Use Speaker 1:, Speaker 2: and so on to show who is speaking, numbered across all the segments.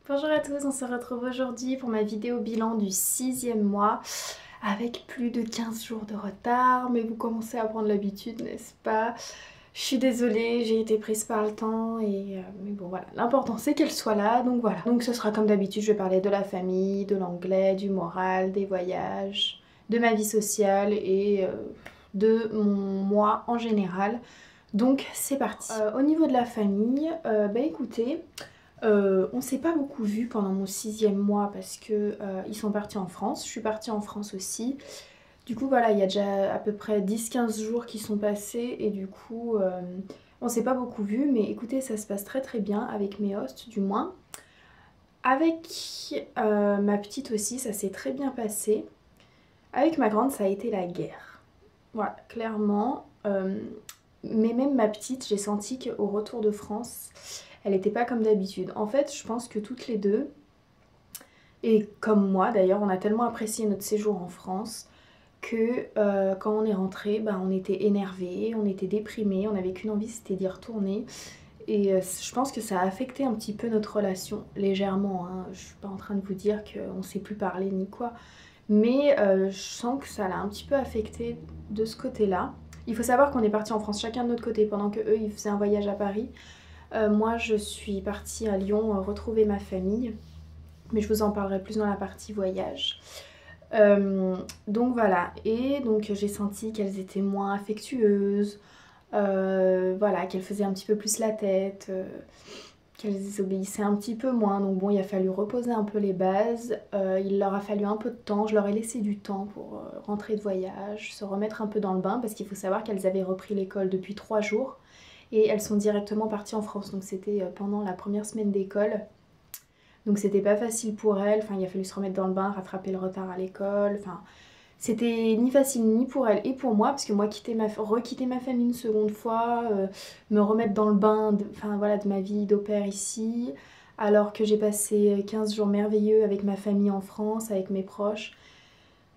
Speaker 1: Bonjour à tous, on se retrouve aujourd'hui pour ma vidéo bilan du 6e mois avec plus de 15 jours de retard, mais vous commencez à prendre l'habitude, n'est-ce pas? Je suis désolée, j'ai été prise par le temps mais bon voilà, l'important c'est qu'elle soit là, donc voilà. Donc ce sera comme d'habitude, je vais parler de la famille, de l'anglais, du moral, des voyages, de ma vie sociale de mon mois en général. Donc c'est parti. Au niveau de la famille, bah écoutez, on s'est pas beaucoup vu pendant mon 6e mois parce que ils sont partis en France, je suis partie en France aussi. Du coup voilà, il y a déjà à peu près 10-15 jours qui sont passés et du coup on s'est pas beaucoup vu, mais écoutez, ça se passe très très bien avec mes hosts du moins. Avec ma petite aussi, ça s'est très bien passé. Avec ma grande, ça a été la guerre. Voilà, clairement. Mais même ma petite, j'ai senti qu'au retour de France, elle n'était pas comme d'habitude. En fait, je pense que toutes les deux, et comme moi d'ailleurs, on a tellement apprécié notre séjour en France que quand on est rentré, bah, on était énervés, on était déprimés, on n'avait qu'une envie, c'était d'y retourner. Et je pense que ça a affecté un petit peu notre relation, légèrement. Hein. Je suis pas en train de vous dire qu'on ne sait plus parler ni quoi. Mais je sens que ça l'a un petit peu affecté de ce côté-là. Il faut savoir qu'on est partis en France chacun de notre côté pendant que eux ils faisaient un voyage à Paris. Moi je suis partie à Lyon retrouver ma famille. Mais je vous en parlerai plus dans la partie voyage. Donc voilà, et donc j'ai senti qu'elles étaient moins affectueuses, voilà, qu'elles faisaient un petit peu plus la tête, qu'elles obéissaient un petit peu moins. Donc bon, il a fallu reposer un peu les bases, il leur a fallu un peu de temps, je leur ai laissé du temps pour rentrer de voyage, se remettre un peu dans le bain, parce qu'il faut savoir qu'elles avaient repris l'école depuis 3 jours, et elles sont directement parties en France, donc c'était pendant la première semaine d'école. Donc c'était pas facile pour elle, enfin il a fallu se remettre dans le bain, rattraper le retard à l'école, enfin c'était ni facile ni pour elle et pour moi, parce que moi requitter ma famille une seconde fois, me remettre dans le bain enfin voilà, de ma vie d'au pair ici, alors que j'ai passé 15 jours merveilleux avec ma famille en France, avec mes proches.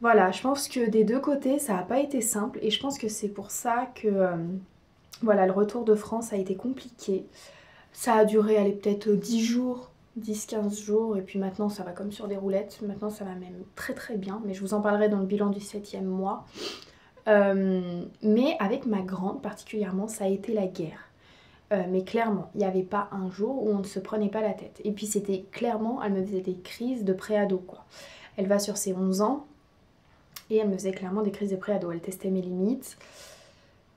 Speaker 1: Voilà, je pense que des deux côtés ça n'a pas été simple et je pense que c'est pour ça que voilà, le retour de France a été compliqué. Ça a duré, allez, peut-être 10 jours, 10-15 jours, et puis maintenant ça va comme sur des roulettes. Maintenant ça va même très très bien, mais je vous en parlerai dans le bilan du 7e mois. Mais avec ma grande particulièrement, ça a été la guerre. Mais clairement, il n'y avait pas un jour où on ne se prenait pas la tête. Et puis c'était clairement, elle me faisait des crises de préado quoi. Elle va sur ses 11 ans, et elle me faisait clairement des crises de préado. Elle testait mes limites.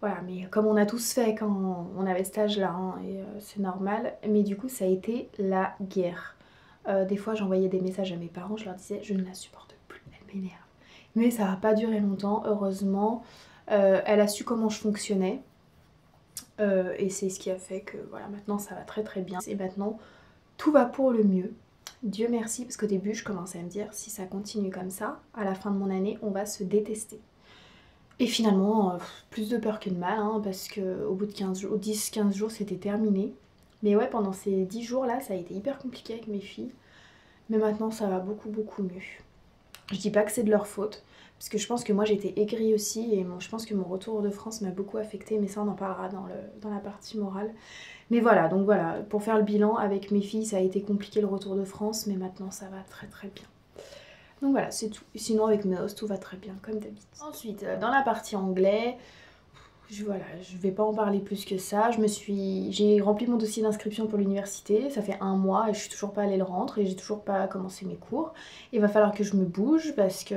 Speaker 1: Voilà, mais comme on a tous fait quand on avait cet âge-là, hein, et c'est normal. Mais du coup, ça a été la guerre. Des fois, j'envoyais des messages à mes parents, je leur disais « je ne la supporte plus, elle m'énerve ». Mais ça n'a pas duré longtemps, heureusement. Elle a su comment je fonctionnais. Et c'est ce qui a fait que voilà, maintenant ça va très très bien. Et maintenant, tout va pour le mieux. Dieu merci, parce qu'au début, je commençais à me dire « si ça continue comme ça, à la fin de mon année, on va se détester ». Et finalement, plus de peur que de mal, hein, parce qu'au bout de 10-15 jours, c'était terminé. Mais ouais, pendant ces 10 jours-là, ça a été hyper compliqué avec mes filles. Mais maintenant, ça va beaucoup, beaucoup mieux. Je dis pas que c'est de leur faute, parce que je pense que moi, j'étais aigrie aussi, et je pense que mon retour de France m'a beaucoup affectée, mais ça, on en parlera dans la partie morale. Mais voilà, donc voilà, pour faire le bilan, avec mes filles, ça a été compliqué le retour de France, mais maintenant, ça va très très bien. Donc voilà, c'est tout. Sinon avec mes hosts, tout va très bien, comme d'habitude. Ensuite, dans la partie anglais, voilà, je vais pas en parler plus que ça. J'ai rempli mon dossier d'inscription pour l'université, ça fait 1 mois et je suis toujours pas allée le rendre et j'ai toujours pas commencé mes cours. Il va falloir que je me bouge parce que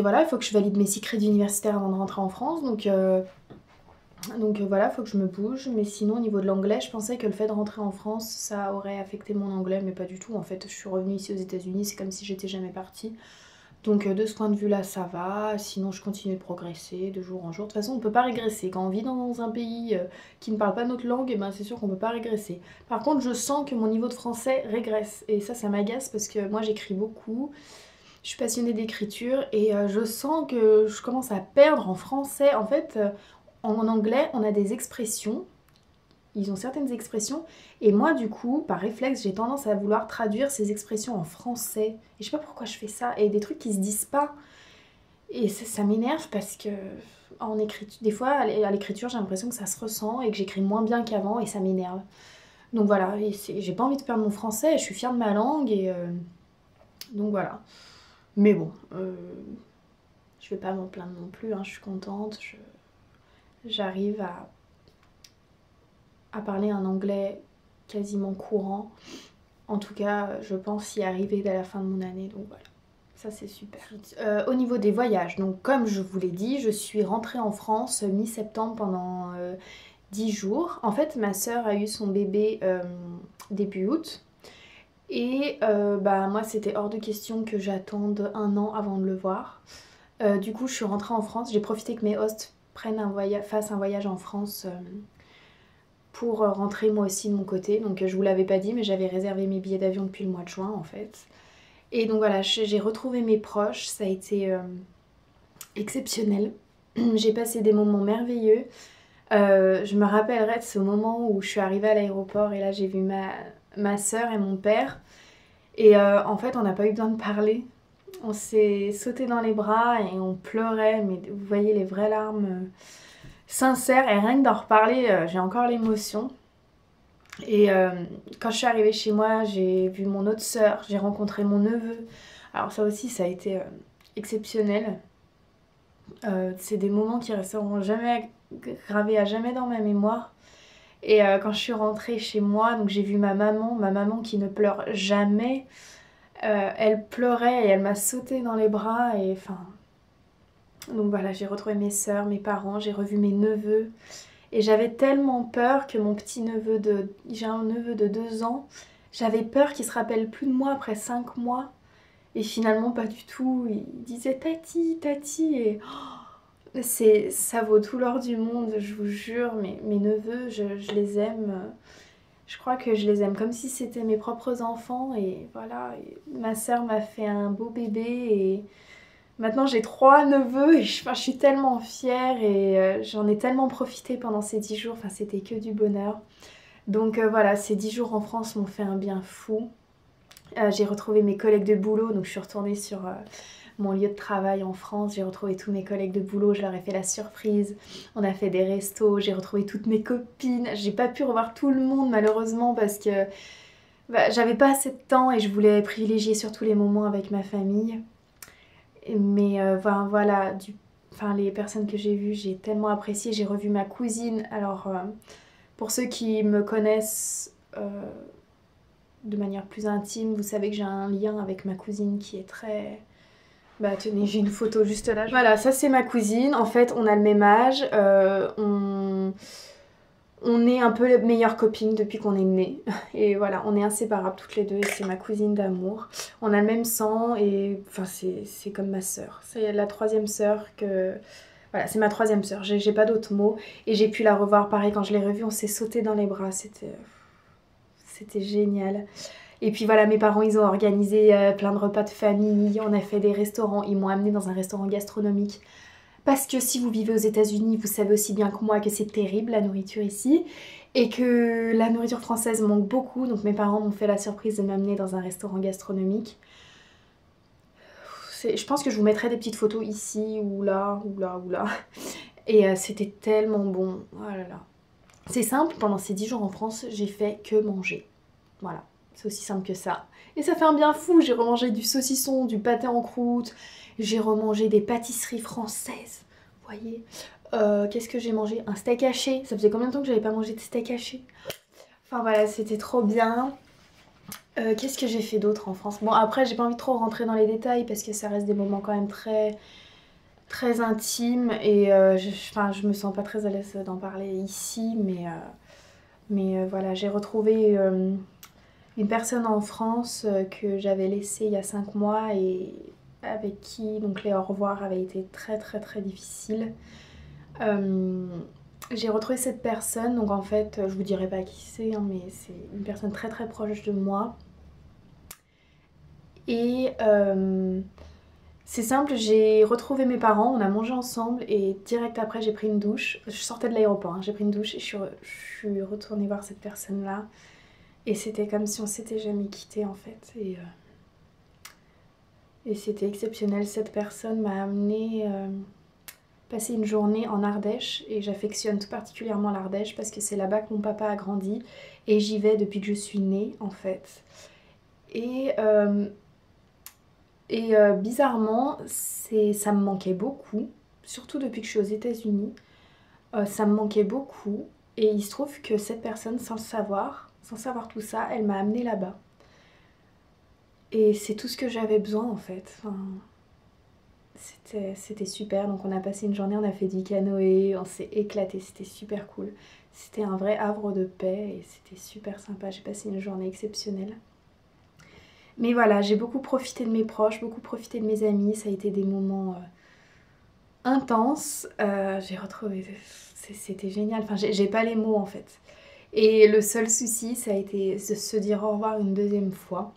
Speaker 1: voilà, il faut que je valide mes 6 crédits universitaires avant de rentrer en France, donc voilà, il faut que je me bouge. Mais sinon, au niveau de l'anglais, je pensais que le fait de rentrer en France, ça aurait affecté mon anglais, mais pas du tout. En fait, je suis revenue ici aux États-Unis, c'est comme si j'étais jamais partie. Donc de ce point de vue-là, ça va. Sinon, je continue de progresser de jour en jour. De toute façon, on peut pas régresser. Quand on vit dans un pays qui ne parle pas notre langue, eh ben, c'est sûr qu'on peut pas régresser. Par contre, je sens que mon niveau de français régresse. Et ça m'agace parce que moi, j'écris beaucoup. Je suis passionnée d'écriture et je sens que je commence à perdre en français. En fait, en anglais, on a des expressions, ils ont certaines expressions, et moi du coup, par réflexe, j'ai tendance à vouloir traduire ces expressions en français. Et je sais pas pourquoi je fais ça, et des trucs qui se disent pas. Et ça m'énerve parce que des fois, à l'écriture, j'ai l'impression que ça se ressent et que j'écris moins bien qu'avant, et ça m'énerve. Donc voilà, j'ai pas envie de perdre mon français, je suis fière de ma langue et donc voilà. Mais bon, je vais pas m'en plaindre non plus, hein, je suis contente, j'arrive à parler un anglais quasiment courant. En tout cas, je pense y arriver dès la fin de mon année, donc voilà. Ça c'est super. Au niveau des voyages, donc comme je vous l'ai dit, je suis rentrée en France mi-septembre pendant 10 jours. En fait, ma soeur a eu son bébé début août. Et bah, moi, c'était hors de question que j'attende un an avant de le voir. Du coup, je suis rentrée en France. J'ai profité que mes hosts fassent un voyage en France pour rentrer moi aussi de mon côté. Donc je vous l'avais pas dit, mais j'avais réservé mes billets d'avion depuis le mois de juin en fait. Et donc voilà, j'ai retrouvé mes proches. Ça a été exceptionnel. J'ai passé des moments merveilleux. Je me rappellerai de ce moment où je suis arrivée à l'aéroport et là j'ai vu ma soeur et mon père. Et en fait, on n'a pas eu besoin de parler. On s'est sauté dans les bras et on pleurait, mais vous voyez les vraies larmes sincères. Et rien que d'en reparler, j'ai encore l'émotion. Et quand je suis arrivée chez moi, j'ai vu mon autre sœur, j'ai rencontré mon neveu. Alors ça aussi, ça a été exceptionnel. C'est des moments qui resteront jamais gravés à jamais dans ma mémoire. Et quand je suis rentrée chez moi, donc j'ai vu ma maman qui ne pleure jamais. Elle pleurait et elle m'a sauté dans les bras et enfin... Donc voilà, j'ai retrouvé mes sœurs, mes parents, j'ai revu mes neveux. Et j'avais tellement peur que mon petit neveu de... J'ai un neveu de 2 ans. J'avais peur qu'il se rappelle plus de moi après 5 mois. Et finalement pas du tout. Il disait tati, tati. Et ça vaut tout l'or du monde, je vous jure. Mes neveux, je les aime. Je crois que je les aime comme si c'était mes propres enfants. Et voilà, et ma sœur m'a fait un beau bébé. Et maintenant j'ai 3 neveux. Et je suis tellement fière. Et j'en ai tellement profité pendant ces 10 jours. Enfin, c'était que du bonheur. Donc voilà, ces 10 jours en France m'ont fait un bien fou. J'ai retrouvé mes collègues de boulot. Donc je suis retournée sur... mon lieu de travail en France, j'ai retrouvé tous mes collègues de boulot, je leur ai fait la surprise, on a fait des restos, j'ai retrouvé toutes mes copines, j'ai pas pu revoir tout le monde malheureusement parce que bah, j'avais pas assez de temps et je voulais privilégier surtout les moments avec ma famille. Mais voilà, les personnes que j'ai vues, j'ai tellement apprécié, j'ai revu ma cousine. Alors pour ceux qui me connaissent de manière plus intime, vous savez que j'ai un lien avec ma cousine qui est très... Bah tenez, j'ai une photo juste là. Voilà, ça c'est ma cousine. En fait, on a le même âge. On est un peu les meilleures copines depuis qu'on est nés. Et voilà, on est inséparables toutes les deux. Et c'est ma cousine d'amour. On a le même sang et enfin c'est comme ma sœur. C'est la 3e sœur que... Voilà, c'est ma 3e sœur. J'ai pas d'autres mots. Et j'ai pu la revoir pareil quand je l'ai revue. On s'est sauté dans les bras. C'était génial. Et puis voilà, mes parents, ils ont organisé plein de repas de famille, on a fait des restaurants, ils m'ont amené dans un restaurant gastronomique. Parce que si vous vivez aux États-Unis, vous savez aussi bien que moi que c'est terrible la nourriture ici. Et que la nourriture française manque beaucoup, donc mes parents m'ont fait la surprise de m'amener dans un restaurant gastronomique. Je pense que je vous mettrai des petites photos ici, ou là, ou là, ou là. Et c'était tellement bon, oh là là. C'est simple, pendant ces 10 jours en France, j'ai fait que manger. Voilà. C'est aussi simple que ça. Et ça fait un bien fou, j'ai remangé du saucisson, du pâté en croûte, j'ai remangé des pâtisseries françaises, vous voyez. Qu'est-ce que j'ai mangé? Un steak haché, ça faisait combien de temps que j'avais pas mangé de steak haché? Enfin voilà, c'était trop bien. Qu'est-ce que j'ai fait d'autre en France? Bon après j'ai pas envie de trop rentrer dans les détails parce que ça reste des moments quand même très, très intimes et je me sens pas très à l'aise d'en parler ici mais voilà, j'ai retrouvé... une personne en France que j'avais laissée il y a 5 mois et avec qui donc les au revoir avaient été très très très difficiles. J'ai retrouvé cette personne, donc en fait je vous dirai pas qui c'est, hein, mais c'est une personne très très proche de moi. Et c'est simple, j'ai retrouvé mes parents, on a mangé ensemble et direct après j'ai pris une douche. Je sortais de l'aéroport, hein, j'ai pris une douche et je suis retournée voir cette personne-là. Et c'était comme si on s'était jamais quitté en fait. Et c'était exceptionnel. Cette personne m'a amené passer une journée en Ardèche et j'affectionne tout particulièrement l'Ardèche parce que c'est là-bas que mon papa a grandi et j'y vais depuis que je suis née en fait. Et, bizarrement, ça me manquait beaucoup, surtout depuis que je suis aux États-Unis. Ça me manquait beaucoup et il se trouve que cette personne, sans savoir tout ça, elle m'a amenée là-bas. Et c'est tout ce que j'avais besoin en fait. Enfin, c'était super, donc on a passé une journée, on a fait du canoë, on s'est éclaté, c'était super cool. C'était un vrai havre de paix et c'était super sympa, j'ai passé une journée exceptionnelle. Mais voilà, j'ai beaucoup profité de mes proches, beaucoup profité de mes amis, ça a été des moments intenses. J'ai retrouvé, c'était génial, enfin j'ai pas les mots en fait. Et le seul souci, ça a été de se dire au revoir une deuxième fois.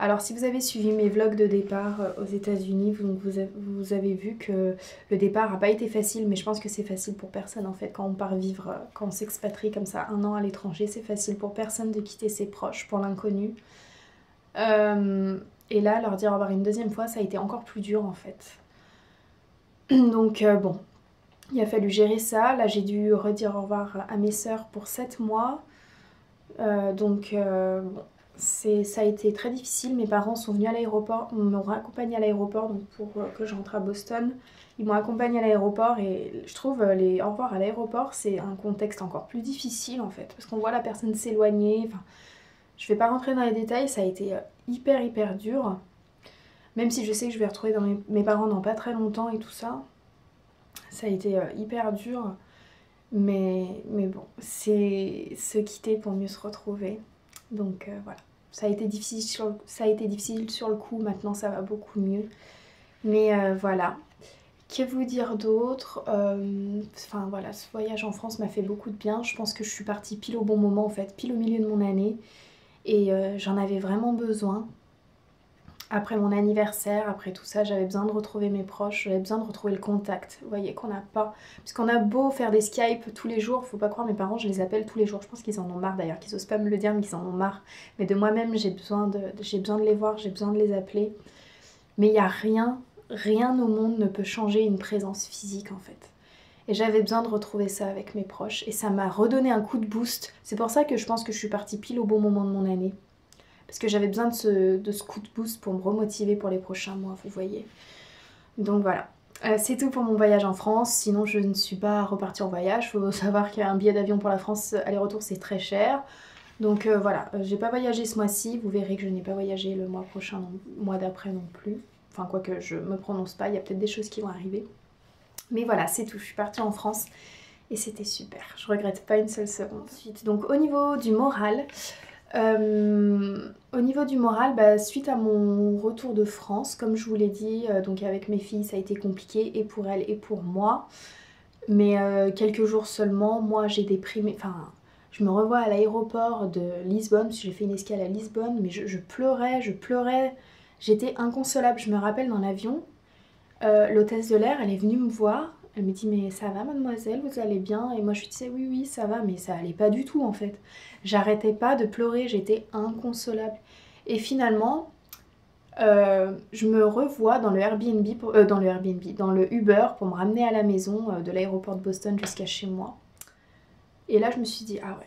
Speaker 1: Alors si vous avez suivi mes vlogs de départ aux États-Unis, vous avez vu que le départ n'a pas été facile, mais je pense que c'est facile pour personne en fait. Quand on part vivre, quand on s'expatrie comme ça 1 an à l'étranger, c'est facile pour personne de quitter ses proches pour l'inconnu. Et là, leur dire au revoir une deuxième fois, ça a été encore plus dur en fait. Donc bon, il a fallu gérer ça. Là, j'ai dû redire au revoir à mes sœurs pour 7 mois. Bon, ça a été très difficile. Mes parents sont venus à l'aéroport, m'ont accompagnée à l'aéroport donc pour que je rentre à Boston. Ils m'ont accompagnée à l'aéroport et je trouve les au revoir à l'aéroport, c'est un contexte encore plus difficile en fait. Parce qu'on voit la personne s'éloigner. Enfin, je vais pas rentrer dans les détails, ça a été hyper dur. Même si je sais que je vais retrouver dans mes parents dans pas très longtemps et tout ça. Ça a été hyper dur. Mais bon, c'est se quitter pour mieux se retrouver. Donc voilà, ça a été difficile sur le coup, maintenant ça va beaucoup mieux. Mais voilà, que vous dire d'autre? Enfin voilà, ce voyage en France m'a fait beaucoup de bien. Je pense que je suis partie pile au bon moment en fait, pile au milieu de mon année. Et j'en avais vraiment besoin. Après mon anniversaire, après tout ça, j'avais besoin de retrouver mes proches, j'avais besoin de retrouver le contact. Vous voyez qu'on n'a pas... Parce qu'on a beau faire des Skype tous les jours, faut pas croire, mes parents, je les appelle tous les jours. Je pense qu'ils en ont marre d'ailleurs, qu'ils osent pas me le dire, mais qu'ils en ont marre. Mais de moi-même, j'ai besoin de les voir, j'ai besoin de les appeler. Mais il n'y a rien au monde ne peut changer une présence physique en fait. Et j'avais besoin de retrouver ça avec mes proches. Et ça m'a redonné un coup de boost. C'est pour ça que je pense que je suis partie pile au bon moment de mon année. Parce que j'avais besoin de ce coup de boost pour me remotiver pour les prochains mois, vous voyez. Donc voilà. C'est tout pour mon voyage en France. Sinon, je ne suis pas repartie en voyage. Il faut savoir qu'un billet d'avion pour la France aller-retour, c'est très cher. Donc voilà, j'ai pas voyagé ce mois-ci. Vous verrez que je n'ai pas voyagé le mois prochain, le mois d'après non plus. Enfin, quoique je me prononce pas, il y a peut-être des choses qui vont arriver. Mais voilà, c'est tout. Je suis partie en France et c'était super. Je regrette pas une seule seconde. Ensuite, donc au niveau du moral... suite à mon retour de France, comme je vous l'ai dit, donc avec mes filles ça a été compliqué et pour elles et pour moi. Mais quelques jours seulement, moi j'ai déprimé, enfin je me revois à l'aéroport de Lisbonne, parce que j'ai fait une escale à Lisbonne, mais je pleurais, j'étais inconsolable. Je me rappelle dans l'avion, l'hôtesse de l'air elle est venue me voir. Elle me dit mais ça va mademoiselle, vous allez bien? Et moi je lui disais oui ça va, mais ça allait pas du tout en fait. J'arrêtais pas de pleurer, j'étais inconsolable. Et finalement, je me revois dans le Airbnb, dans le Uber pour me ramener à la maison de l'aéroport de Boston jusqu'à chez moi. Et là je me suis dit ah ouais,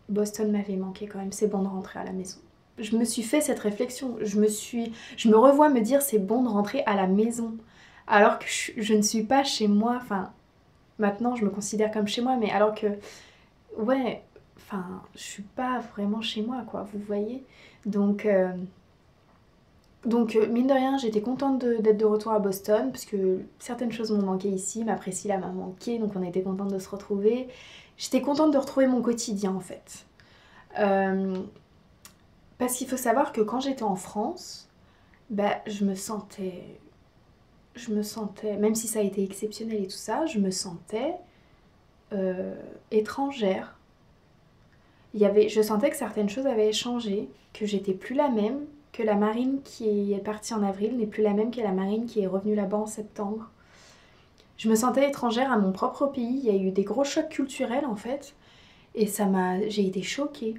Speaker 1: Boston m'avait manqué quand même, c'est bon de rentrer à la maison. Je me suis fait cette réflexion, je me revois me dire c'est bon de rentrer à la maison. Alors que je ne suis pas chez moi, enfin, maintenant je me considère comme chez moi, mais alors que, ouais, enfin, je suis pas vraiment chez moi, quoi, vous voyez. Donc mine de rien, j'étais contente d'être de retour à Boston, parce que certaines choses m'ont manqué ici, ma Priscilla m'a manqué, donc on était contente de se retrouver. J'étais contente de retrouver mon quotidien, en fait. Parce qu'il faut savoir que quand j'étais en France, bah, je me sentais, même si ça a été exceptionnel et tout ça, je me sentais étrangère. Je sentais que certaines choses avaient changé, que j'étais plus la même, que la Marine qui est partie en avril n'est plus la même que la Marine qui est revenue là-bas en septembre. Je me sentais étrangère à mon propre pays, il y a eu des gros chocs culturels en fait, et j'ai été choquée.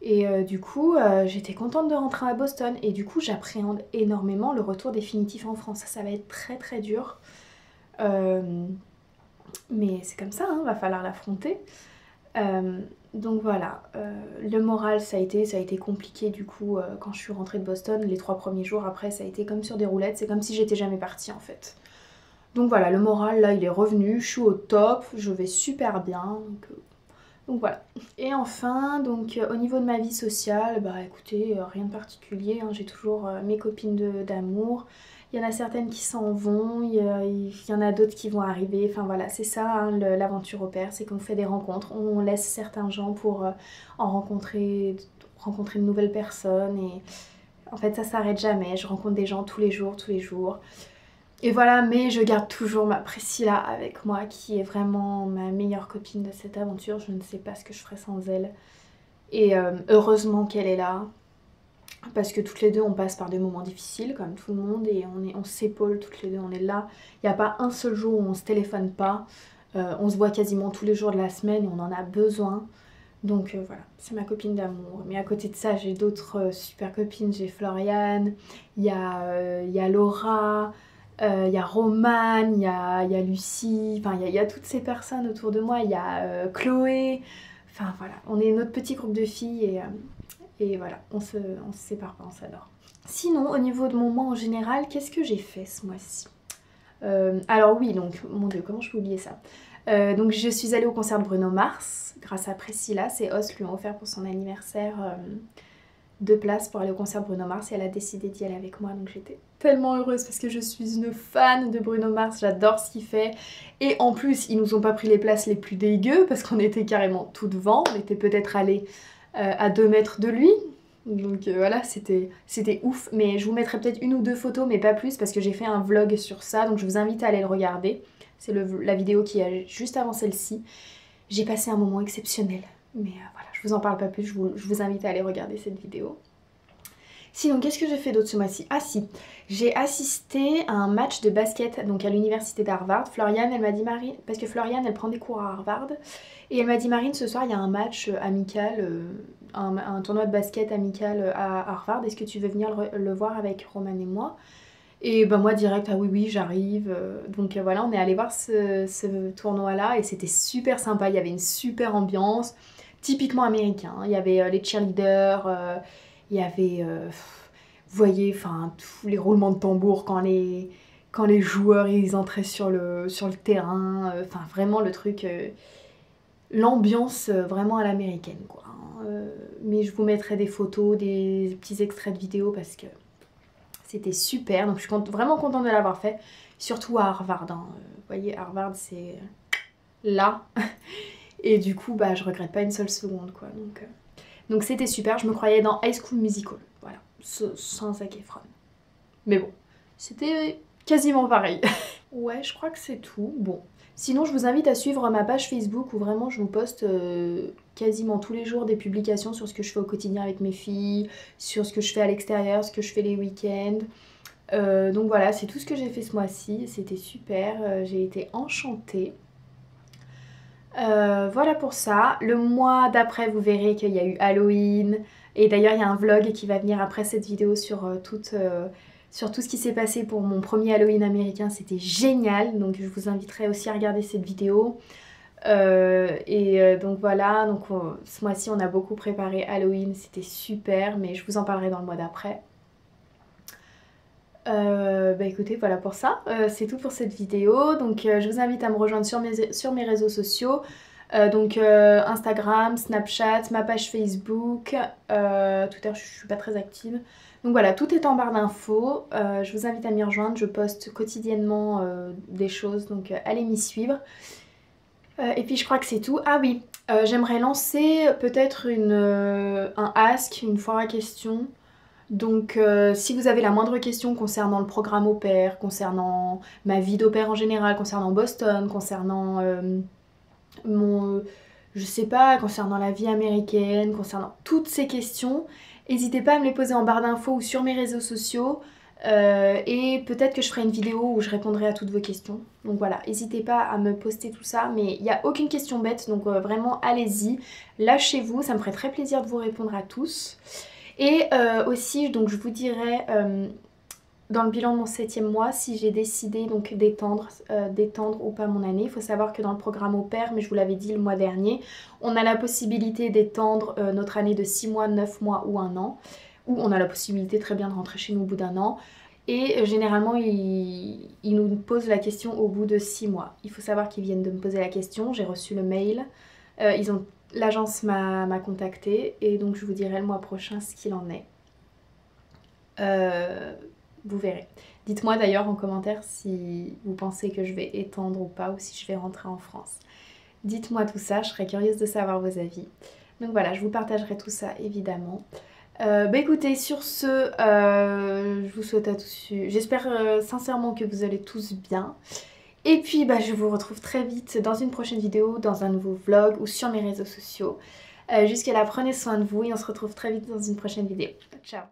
Speaker 1: Et du coup, j'étais contente de rentrer à Boston. Et du coup, j'appréhende énormément le retour définitif en France. Ça va être très dur. Mais c'est comme ça, hein, va falloir l'affronter. Donc voilà, le moral ça a été compliqué du coup quand je suis rentrée de Boston. Les 3 premiers jours après ça a été comme sur des roulettes, c'est comme si j'étais jamais partie en fait. Donc voilà, le moral là il est revenu, je suis au top, je vais super bien. Donc voilà. Et enfin, donc au niveau de ma vie sociale, bah écoutez, rien de particulier, hein, j'ai toujours mes copines d'amour. Il y en a certaines qui s'en vont, il y en a d'autres qui vont arriver. Enfin voilà, c'est ça hein, l'aventure au pair, c'est qu'on fait des rencontres, on laisse certains gens pour en rencontrer de nouvelles personnes. Et en fait ça s'arrête jamais, je rencontre des gens tous les jours, tous les jours. Et voilà, mais je garde toujours ma Priscilla avec moi, qui est vraiment ma meilleure copine de cette aventure. Je ne sais pas ce que je ferais sans elle. Et heureusement qu'elle est là, parce que toutes les deux on passe par des moments difficiles comme tout le monde, et on s'épaule toutes les deux, on est là. Il n'y a pas un seul jour où on se téléphone pas. On se voit quasiment tous les jours de la semaine et on en a besoin. Donc voilà, c'est ma copine d'amour. Mais à côté de ça, j'ai d'autres super copines. J'ai Floriane, il y a Laura, il y a Romane, il y a Lucie. Enfin, il y a toutes ces personnes autour de moi. Il y a Chloé. Enfin voilà, on est notre petit groupe de filles et voilà, on se sépare pas, on s'adore. Sinon, au niveau de mon mois en général, qu'est-ce que j'ai fait ce mois-ci? Alors oui, donc, mon Dieu, comment je peux oublier ça? Donc je suis allée au concert de Bruno Mars grâce à Priscilla, ses hosts lui ont offert pour son anniversaire 2 places pour aller au concert de Bruno Mars et elle a décidé d'y aller avec moi, donc j'étais tellement heureuse parce que je suis une fan de Bruno Mars, j'adore ce qu'il fait. Et en plus ils nous ont pas pris les places les plus dégueu parce qu'on était carrément tout devant, on était peut-être allé à 2 mètres de lui. Donc voilà, c'était ouf, mais je vous mettrai peut-être 1 ou 2 photos mais pas plus parce que j'ai fait un vlog sur ça, donc je vous invite à aller le regarder. C'est la vidéo qui est juste avant celle-ci. J'ai passé un moment exceptionnel. Mais voilà, je vous en parle pas plus, je vous invite à aller regarder cette vidéo. Sinon, qu'est-ce que j'ai fait d'autre ce mois-ci? Ah si, j'ai assisté à un match de basket donc à l'université d'Harvard. Floriane, elle m'a dit Marine, parce que Floriane, elle prend des cours à Harvard. Et elle m'a dit Marine, ce soir, il y a un match amical, un tournoi de basket amical à Harvard. Est-ce que tu veux venir le voir avec Roman et moi? Et ben moi direct, ah oui oui j'arrive. Donc voilà, on est allé voir ce tournoi là et c'était super sympa, il y avait une super ambiance, typiquement américain. Il y avait les cheerleaders, il y avait, vous voyez, enfin tous les roulements de tambour quand les joueurs ils entraient sur le terrain, enfin vraiment le truc, l'ambiance vraiment à l'américaine quoi. Mais je vous mettrai des photos, des petits extraits de vidéos parce que c'était super, donc je suis vraiment contente de l'avoir fait, surtout à Harvard. Hein. Vous voyez, Harvard c'est là, et du coup bah je regrette pas une seule seconde quoi. Donc c'était super, je me croyais dans High School Musical, voilà, sans Zac Efron. Mais bon, c'était quasiment pareil. Ouais, je crois que c'est tout. Bon, sinon je vous invite à suivre ma page Facebook où vraiment je vous poste quasiment tous les jours des publications sur ce que je fais au quotidien avec mes filles, sur ce que je fais à l'extérieur, ce que je fais les week-ends. Donc voilà, c'est tout ce que j'ai fait ce mois-ci, c'était super, j'ai été enchantée. Voilà pour ça. Le mois d'après, vous verrez qu'il y a eu Halloween. Et d'ailleurs, il y a un vlog qui va venir après cette vidéo sur tout ce qui s'est passé pour mon premier Halloween américain. C'était génial. Donc je vous inviterai aussi à regarder cette vidéo. Donc voilà, donc ce mois-ci, on a beaucoup préparé Halloween. C'était super, mais je vous en parlerai dans le mois d'après. Bah écoutez, voilà pour ça, c'est tout pour cette vidéo. Donc je vous invite à me rejoindre sur mes réseaux sociaux, Instagram, Snapchat, ma page Facebook, Twitter je suis pas très active. Donc voilà, tout est en barre d'infos, je vous invite à m'y rejoindre, je poste quotidiennement des choses, donc allez m'y suivre. Et puis je crois que c'est tout. Ah oui, j'aimerais lancer peut-être un ask, une foire à questions. Donc si vous avez la moindre question concernant le programme au pair, concernant ma vie d'au pair en général, concernant Boston, concernant je sais pas, concernant la vie américaine, concernant toutes ces questions, n'hésitez pas à me les poser en barre d'infos ou sur mes réseaux sociaux. Et peut-être que je ferai une vidéo où je répondrai à toutes vos questions. Donc voilà, n'hésitez pas à me poster tout ça, mais il n'y a aucune question bête, donc vraiment allez-y, lâchez-vous, ça me ferait très plaisir de vous répondre à tous. Et aussi, donc je vous dirais, dans le bilan de mon 7e mois si j'ai décidé donc d'étendre ou pas mon année. Il faut savoir que dans le programme au pair, mais je vous l'avais dit le mois dernier, on a la possibilité d'étendre notre année de 6 mois, 9 mois ou 1 an. Ou on a la possibilité très bien de rentrer chez nous au bout d'1 an. Et généralement, ils nous posent la question au bout de 6 mois. Il faut savoir qu'ils viennent de me poser la question, j'ai reçu le mail. L'agence m'a contactée et donc je vous dirai le mois prochain ce qu'il en est. Vous verrez. Dites-moi d'ailleurs en commentaire si vous pensez que je vais étendre ou pas, ou si je vais rentrer en France. Dites-moi tout ça, je serais curieuse de savoir vos avis. Donc voilà, je vous partagerai tout ça évidemment. Bah écoutez, sur ce, je vous souhaite à tous... J'espère sincèrement que vous allez tous bien. Et puis bah, je vous retrouve très vite dans une prochaine vidéo, dans un nouveau vlog ou sur mes réseaux sociaux. Jusqu'à là, prenez soin de vous et on se retrouve très vite dans une prochaine vidéo. Ciao!